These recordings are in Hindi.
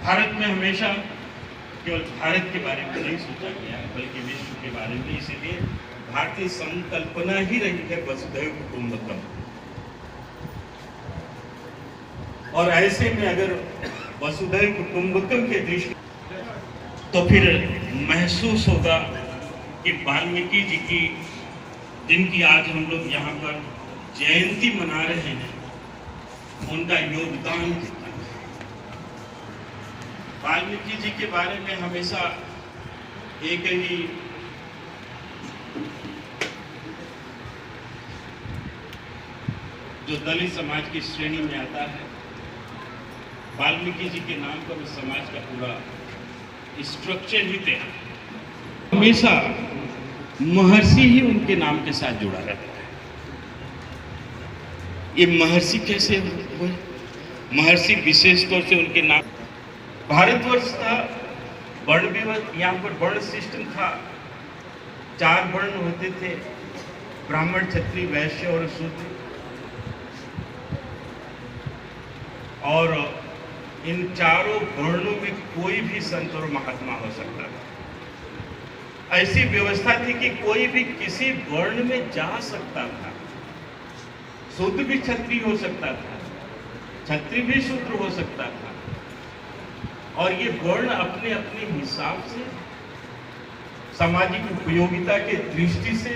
भारत में हमेशा केवल भारत के बारे में नहीं सोचा गया बल्कि विश्व के बारे में, इसीलिए भारतीय संकल्पना ही रही है वसुधैव कुटुंबकम। और ऐसे में अगर वसुधैव कुटुंबकम के दृष्टि तो फिर महसूस होगा कि वाल्मीकि जी की, जिनकी आज हम लोग यहाँ पर जयंती मना रहे हैं, उनका योगदान कितना है। वाल्मीकि जी के बारे में हमेशा एक ही जो दलित समाज की श्रेणी में आता है, वाल्मीकि जी के नाम पर उस समाज का पूरा स्ट्रक्चर ही तैयार है। हमेशा महर्षि ही उनके नाम के साथ जुड़ा रहता है। ये महर्षि कैसे हुए? महर्षि विशेष तौर से उनके नाम, भारतवर्ष था वर्ण व्यवस्था, यहाँ पर वर्ण सिस्टम था, 4 वर्ण होते थे, ब्राह्मण, क्षत्रिय, वैश्य और शूद्र। और इन चारों वर्णों में कोई भी संत और महात्मा हो सकता था। ऐसी व्यवस्था थी कि कोई भी किसी वर्ण में जा सकता था। शूद्र भी क्षत्रिय हो सकता था, क्षत्रिय भी शूद्र हो सकता था। और ये वर्ण अपने अपने हिसाब से सामाजिक उपयोगिता के दृष्टि से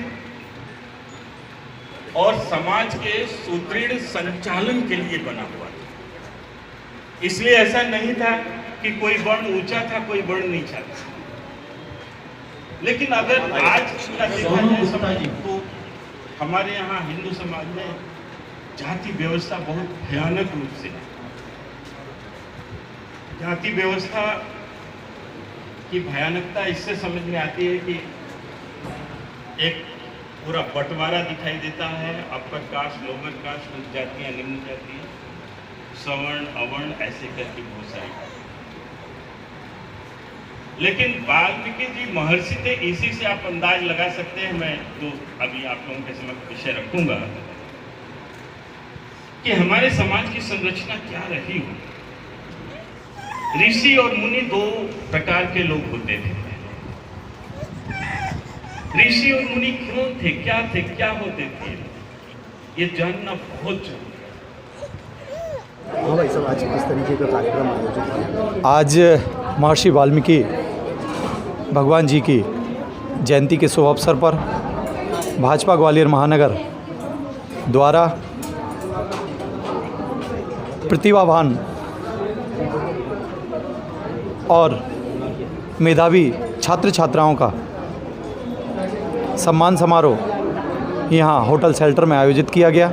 और समाज के सुदृढ़ संचालन के लिए बना हुआ था। इसलिए ऐसा नहीं था कि कोई वर्ण ऊंचा था, कोई वर्ण नीचा था। लेकिन अगर आज का देखा जाए तो हमारे यहाँ हिंदू समाज में जाति व्यवस्था बहुत भयानक रूप से है। जाति व्यवस्था की भयानकता इससे समझ में आती है कि एक पूरा बंटवारा दिखाई देता है, अपर कास्ट, लोअर कास्ट, उच्च जातियां, निम्न जातियां, सवर्ण, अवर्ण, ऐसे करके बहुत सारी। लेकिन वाल्मीकि जी महर्षि थे, इसी से आप अंदाज लगा सकते हैं। मैं जो अभी आप लोगों के समक्ष विषय रखूंगा कि हमारे समाज की संरचना क्या रही हो। ऋषि और मुनि 2 प्रकार के लोग होते थे। ऋषि और मुनि क्यों थे, क्या थे, क्या होते थे, ये जानना बहुत जरूरी। हाँ भाई साहब, आज किस तरीके का कार्यक्रम आयोजित किया? आज महर्षि वाल्मीकि भगवान जी की जयंती के शुभ अवसर पर भाजपा ग्वालियर महानगर द्वारा प्रतिभावान और मेधावी छात्र छात्राओं का सम्मान समारोह यहाँ होटल शेल्टर में आयोजित किया गया।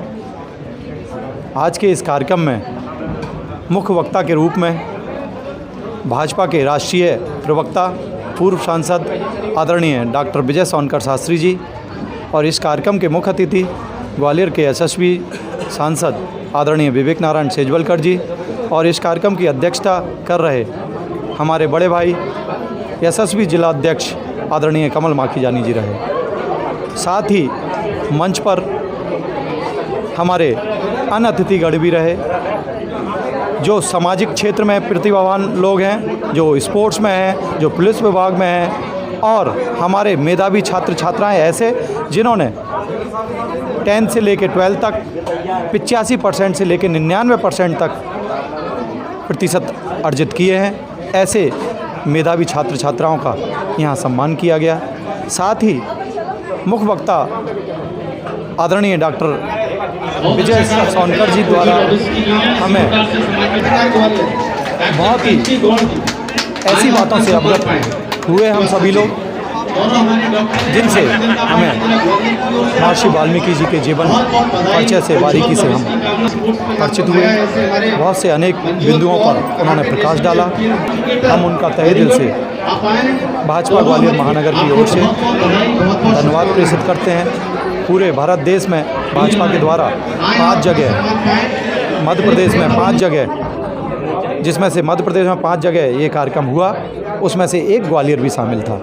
आज के इस कार्यक्रम में मुख्य वक्ता के रूप में भाजपा के राष्ट्रीय प्रवक्ता, पूर्व सांसद आदरणीय डॉक्टर विजय सोनकर शास्त्री जी, और इस कार्यक्रम के मुख्य अतिथि ग्वालियर के यशस्वी सांसद आदरणीय विवेक नारायण सेजवलकर जी, और इस कार्यक्रम की अध्यक्षता कर रहे हमारे बड़े भाई यशस्वी जिला अध्यक्ष आदरणीय कमल माखीजानी जी रहे। साथ ही मंच पर हमारे अन्य अतिथिगण भी रहे जो सामाजिक क्षेत्र में प्रतिभावान लोग हैं, जो स्पोर्ट्स में हैं, जो पुलिस विभाग में हैं, और हमारे मेधावी छात्र छात्राएं ऐसे जिन्होंने 10 से लेकर 12 तक 85% से लेकर 99% तक प्रतिशत अर्जित किए हैं। ऐसे मेधावी छात्र छात्राओं का यहाँ सम्मान किया गया। साथ ही मुख्य वक्ता आदरणीय डॉक्टर विजय सोनकर जी द्वारा हमें बहुत ही ऐसी बातों से अवगत हुए हम सभी लोग, जिनसे हमें महर्षि वाल्मीकि जी के जीवन परिचय से बारीकी से हम परिचित हुए। बहुत से अनेक बिंदुओं पर उन्होंने प्रकाश डाला। हम उनका तहे दिल से भाजपा ग्वालियर महानगर की ओर से धन्यवाद प्रेषित करते हैं। पूरे भारत देश में भाजपा के द्वारा 5 जगह, मध्य प्रदेश में 5 जगह, जिसमें से मध्य प्रदेश में 5 जगह ये कार्यक्रम हुआ, उसमें से एक ग्वालियर भी शामिल था।